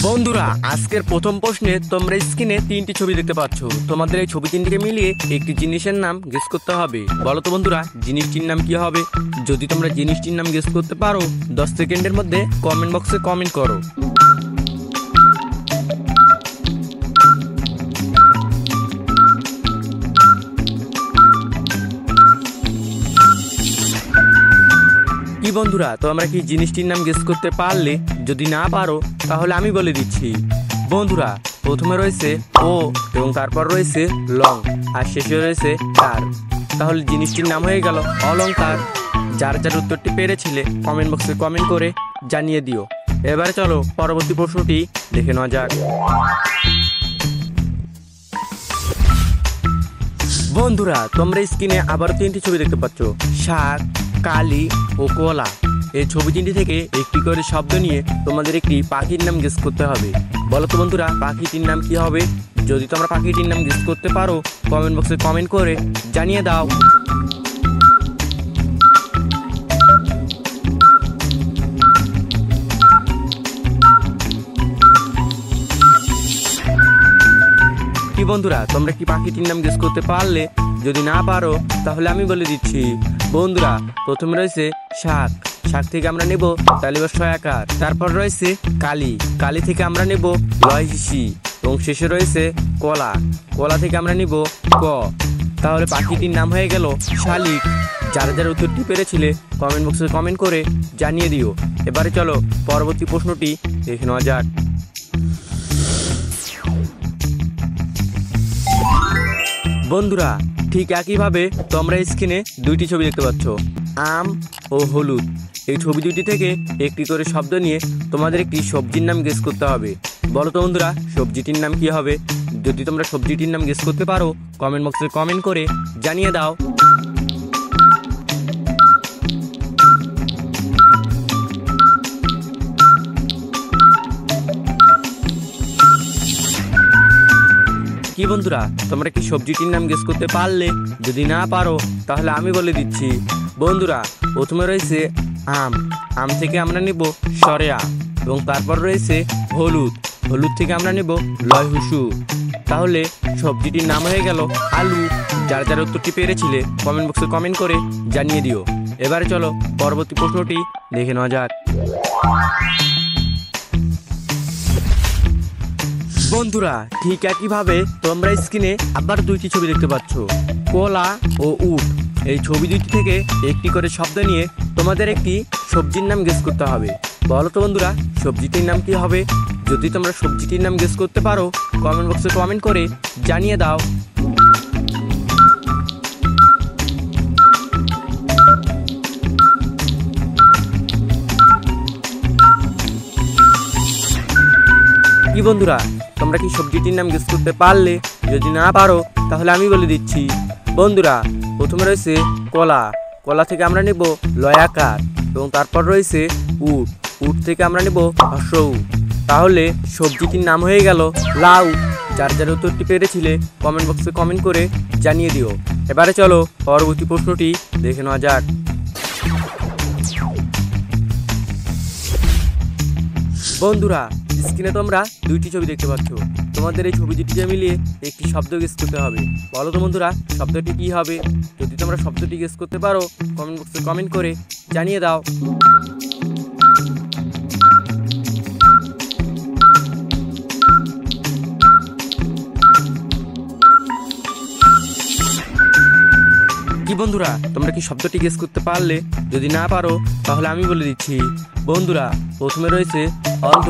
বন্ধুরা আজকের প্রথম প্রশ্নে তোমরা স্ক্রিনে তিনটি ছবি দেখতে পাচ্ছ। তোমাদের এই ছবি তিনটিকে মিলিয়ে একটি জিনিসের নাম গেস করতে হবে। বলো তো বন্ধুরা জিনিসটির নাম কি হবে? যদি তোমরা জিনিসটির নাম গেস করতে পারো 10 সেকেন্ডের মধ্যে কমেন্ট বক্সে কমেন্ট করো। কি বন্ধুরা তোমরা কি জিনিসটির নাম গেস করতে পারলে? যদি না পারো তাহলে আমি বলে দিচ্ছি। বন্ধুরা প্রথমে রয়েছে ও এবং তারপর রয়েছে লং আর শেষে রয়েছে কার। তাহলে জিনিসটির নাম হয়ে গেল অলংকার। যার যার উত্তরটি পেরেছিলে কমেন্ট বক্সে কমেন্ট করে জানিয়ে দিও। এবারে চলো পরবর্তী প্রশ্নটি দেখে নেওয়া যাক। বন্ধুরা তোমরা স্ক্রিনে আবার তিনটি ছবি দেখতে পাচ্ছ, শাক, কালি ও কলা। এই ছবি তিনটি থেকে একটি করে শব্দ নিয়ে তোমাদের একটি পাখির নাম গেস করতে হবে। বলো তো বন্ধুরা পাখিটির নাম কি হবে? যদি তোমরা পাখিটির নাম গেস করতে পারো কমেন্ট বক্সে কমেন্ট করে জানিয়ে দাও। কি বন্ধুরা তোমরা কি পাখিটির নাম গেস করতে পারলে? যদি না পারো তাহলে আমি বলে দিচ্ছি। বন্ধুরা প্রথমে রয়েছে শাক, শাক থেকে আমরা নেব তালিবস্য আকার। তারপর রয়েছে কালি, কালি থেকে আমরা নেব লয় হিসি এবং শেষে রয়েছে কলা, কলা থেকে আমরা নিব ক। তাহলে পাখিটির নাম হয়ে গেল শালিক। যারা যারা উত্তরটি পেরেছিলে কমেন্ট বক্সে কমেন্ট করে জানিয়ে দিও। এবারে চলো পরবর্তী প্রশ্নটি দেখে নেওয়া যাক। বন্ধুরা ঠিক একইভাবে তোমরা স্ক্রিনে দুইটি ছবি দেখতে পাচ্ছ, আম ও হলুদ। এই ছবি দুইটি থেকে একটি করে শব্দ নিয়ে তোমাদের একটি সবজির নাম গেস করতে হবে। বলো তো বন্ধুরা সবজিটির নাম কি হবে? যদি তোমরা সবজিটির নাম গেস করতে পারো কমেন্ট বক্সে কমেন্ট করে জানিয়ে দাও। কি বন্ধুরা তোমরা কি সবজিটির নাম গেস করতে পারলে? যদি না পারো তাহলে আমি বলে দিচ্ছি। বন্ধুরা প্রথমে রয়েছে আম, আম থেকে আমরা নেব সরেয়া এবং তারপর রয়েছে হলুদ, হলুদ থেকে আমরা নেব লয় হুসু। তাহলে সবজিটির নাম হয়ে গেল আলু। যার যার উত্তরটি পেরেছিলে কমেন্ট বক্সে কমেন্ট করে জানিয়ে দিও। এবারে চলো পরবর্তী প্রশ্নটি দেখে নেওয়া যাক। বন্ধুরা ঠিক একইভাবে তোমরা স্ক্রিনে আবার দুইটি ছবি দেখতে পাচ্ছ, কলা ও উট। এই ছবি দুইটি থেকে একটি করে শব্দ নিয়ে তোমাদের একটি সবজির নাম গেস করতে হবে। বলো তো বন্ধুরা সবজিটির নাম কি হবে? যদি তোমরা সবজিটির নাম গেস করতে পারো কমেন্ট বক্সে কমেন্ট করে জানিয়ে দাও। কি বন্ধুরা তোমরা কি সবজিটির নাম গেস করতে পারলে? যদি না পারো তাহলে আমি বলে দিচ্ছি। বন্ধুরা প্রথমে রয়েছে কলা, কলা থেকে আমরা নেব লয়াকার এবং তারপর রয়েছে উট, উট থেকে আমরা নেব হর্ষউ। তাহলে সবজিটির নাম হয়ে গেল লাউ। যার যার উত্তরটি পেরেছিলে কমেন্ট বক্সে কমেন্ট করে জানিয়ে দিও। এবারে চলো পরবর্তী প্রশ্নটি দেখে নেওয়া যাক। বন্ধুরা স্ক্রিনে তোমরা দুইটি ছবি দেখতে পাচ্ছ, তোমাদের এই ছবি দুটিকে মিলিয়ে একটি শব্দ গেস করতে হবে। বলো তো বন্ধুরা শব্দটি কি হবে? যদি তোমরা শব্দটি গেস করতে পারো কমেন্ট বক্সে কমেন্ট করে জানিয়ে দাও। কি বন্ধুরা তোমরা কি শব্দটি গেস করতে পারলে? যদি না পারো তাহলে আমি বলে দিচ্ছি। বন্ধুরা প্রথমে রয়েছে অন্ধ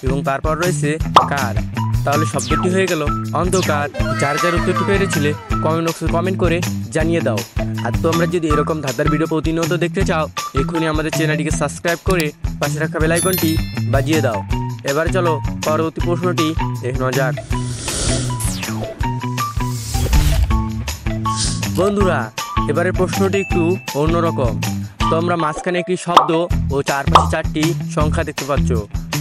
এবং তারপর রয়েছে কার। তাহলে শব্দটি হয়ে গেল অন্ধকার। যার যার উত্তরটি পেরেছিলে কমেন্ট বক্সে কমেন্ট করে জানিয়ে দাও। আর তোমরা যদি এরকম ধাঁধার ভিডিও প্রতিনিয়ত দেখতে চাও এখনই আমাদের চ্যানেলটিকে সাবস্ক্রাইব করে পাশে রাখা বেল আইকনটি বাজিয়ে দাও। এবার চলো পরবর্তী প্রশ্নটি দেখে নেওয়া যাক। বন্ধুরা এবারের প্রশ্নটি একটু অন্যরকম। তোমরা মাঝখানে একটি শব্দ ও চারপাশে চারটি সংখ্যা দেখতে পাচ্ছ।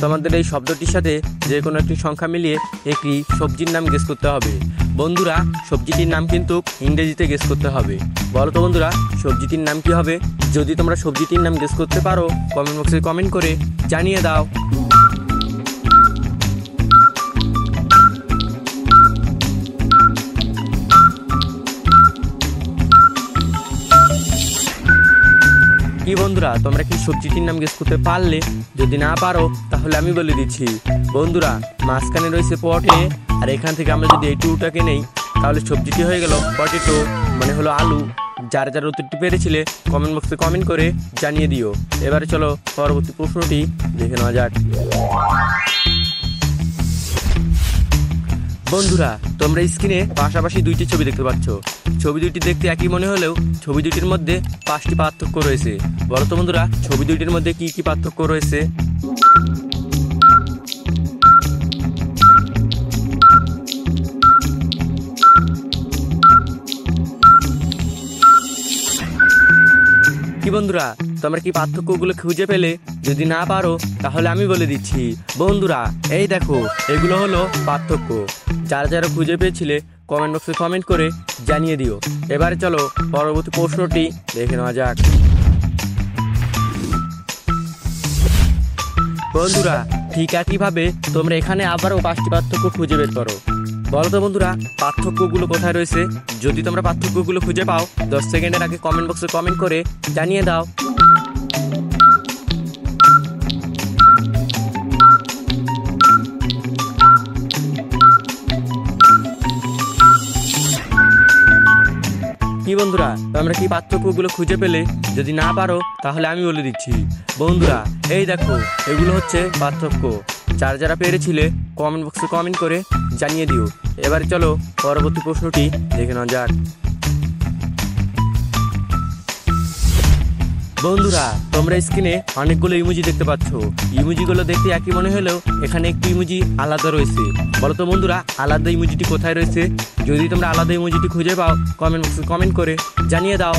তোমাদের এই শব্দটির সাথে যে কোনো একটি সংখ্যা মিলিয়ে একটি সবজির নাম গেস করতে হবে। বন্ধুরা সবজিটির নাম কিন্তু ইংরেজিতে গেস করতে হবে। বলো তো বন্ধুরা সবজিটির নাম কি হবে? যদি তোমরা সবজিটির নাম গেস করতে পারো কমেন্ট বক্সে কমেন্ট করে জানিয়ে দাও। কি বন্ধুরা, তোমরা কি সবজিটির নাম গেস করতে পারলে? যদি না পারো তাহলে আমি বলে দিচ্ছি। বন্ধুরা, মাঝখানে রয়েছে পটে, আর এখান থেকে আমরা যদি এই টুটাকে নেই তাহলে সবজিটি হয়ে গেল পটেটো, মানে হলো আলু। যারা যারা উত্তরটি পেরেছিলে কমেন্ট বক্সে কমেন্ট করে জানিয়ে দিও। এবারে চলো পরবর্তী প্রশ্নটি দেখে নেওয়া যাক। বন্ধুরা, তোমরা স্ক্রিনে পাশাপাশি দুইটি ছবি দেখতে পাচ্ছ। ছবি দুইটি দেখতে একই মনে হলেও ছবি দুইটির মধ্যে 5টি পার্থক্য রয়েছে। বলো তো বন্ধুরা, ছবি দুইটির মধ্যে কি কি পার্থক্য রয়েছে? কি বন্ধুরা, তোমরা কি পার্থক্যগুলো খুঁজে পেলে? যদি না পারো তাহলে আমি বলে দিচ্ছি। বন্ধুরা, এই দেখো, এগুলো হলো পার্থক্য। যারা যারা খুঁজে পেয়েছিলে কমেন্ট বক্সে কমেন্ট করে জানিয়ে দিও। এবারে চলো পরবর্তী প্রশ্নটি দেখে নেওয়া যাক। বন্ধুরা, ঠিক একইভাবে তোমরা এখানে আবারও 5টি পার্থক্য খুঁজে বের করো। বলো তো বন্ধুরা, পার্থক্যগুলো কোথায় রয়েছে? যদি তোমরা পার্থক্যগুলো খুঁজে পাও 10 সেকেন্ডের আগে কমেন্ট বক্সে কমেন্ট করে জানিয়ে দাও। কি বন্ধুরা, তোমরা কি পার্থক্যগুলো খুঁজে পেলে? যদি না পারো তাহলে আমি বলে দিচ্ছি। বন্ধুরা, এই দেখো, এগুলো হচ্ছে পার্থক্য। যারা যারা পেরেছিলে কমেন্ট বক্সে কমেন্ট করে জানিয়ে দিও। এবারে চলো পরবর্তী প্রশ্নটি দেখে নেওয়া যাক। বন্ধুরা, তোমরা স্ক্রিনে অনেকগুলো ইমোজি দেখতে পাচ্ছ। ইমোজিগুলো দেখতে একই মনে হলেও এখানে একটি ইমোজি আলাদা রয়েছে। বলো তো বন্ধুরা, আলাদা ইমোজিটি কোথায় রয়েছে? যদি তোমরা আলাদা ইমোজিটি খুঁজে পাও কমেন্ট বক্সে কমেন্ট করে জানিয়ে দাও।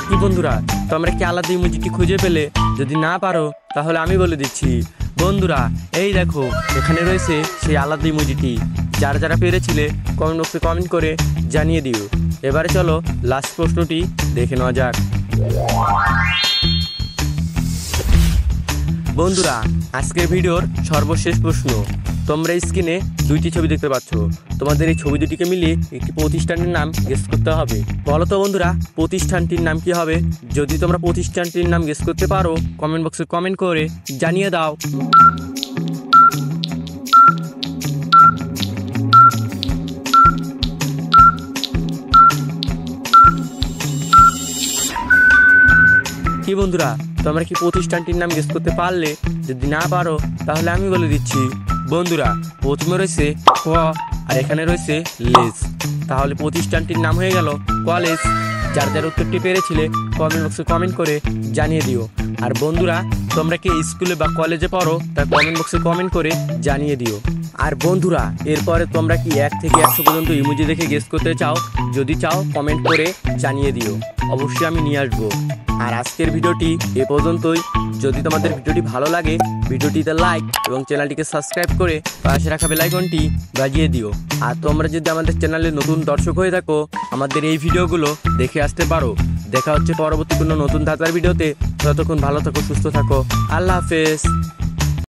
কি বন্ধুরা, তোমরা কি আলাদা ইমোজিটি খুঁজে পেলে? যদি না পারো তাহলে আমি বলে দিচ্ছি। বন্ধুরা, এই দেখো, এখানে রয়েছে সেই আলাদা ইমোজিটি। যারা যারা পেরেছিলে কমেন্ট বক্সে কমেন্ট করে জানিয়ে দিও। এবারে চলো লাস্ট প্রশ্নটি দেখে নেওয়া যাক। বন্ধুরা, আজকের ভিডিওর সর্বশেষ প্রশ্ন। তোমরা স্ক্রিনে 2টি ছবি দেখতে পাচ্ছ। তোমাদের এই ছবি দুটিকে মিলিয়ে একটি প্রতিষ্ঠানের নাম গেস করতে হবে। বলো তো বন্ধুরা, প্রতিষ্ঠানটির নাম কি হবে? যদি তোমরা প্রতিষ্ঠানটির নাম গেস করতে পারো কমেন্ট বক্সে কমেন্ট করে জানিয়ে দাও। কি বন্ধুরা, তোমরা কি প্রতিষ্ঠানটির নাম গেস করতে পারলে? যদি না পারো তাহলে আমি বলে দিচ্ছি। বন্ধুরা, প্রথমে রয়েছে ক, আর এখানে রয়েছে লেজ। তাহলে প্রতিষ্ঠানটির নাম হয়ে গেল কলেজ। যার যার উত্তরটি পেরেছিলে কমেন্ট বক্সে কমেন্ট করে জানিয়ে দিও। আর বন্ধুরা, তোমরা কি স্কুলে বা কলেজে পড়ো তা কমেন্ট বক্সে কমেন্ট করে জানিয়ে দিও। আর বন্ধুরা, এরপরে তোমরা কি 1 থেকে 100 পর্যন্ত ইমোজি দেখে গেস করতে চাও? যদি চাও কমেন্ট করে জানিয়ে দিও, অবশ্যই আমি নিয়ে আসবো। আর আজকের ভিডিওটি এ পর্যন্তই। যদি তোমাদের ভিডিওটি ভালো লাগে ভিডিওটিতে লাইক এবং চ্যানেলটিকে সাবস্ক্রাইব করে পাশে রাখা বেল আইকনটি বাজিয়ে দিও। আর তোমরা যদি আমাদের চ্যানেলে নতুন দর্শক হয়ে থাকো আমাদের এই ভিডিওগুলো দেখে আসতে পারো। দেখা হচ্ছে পরবর্তী কোনো নতুন ধাঁধার ভিডিওতে। ততক্ষণ ভালো থাকো, সুস্থ থাকো। আল্লাহ হাফেজ।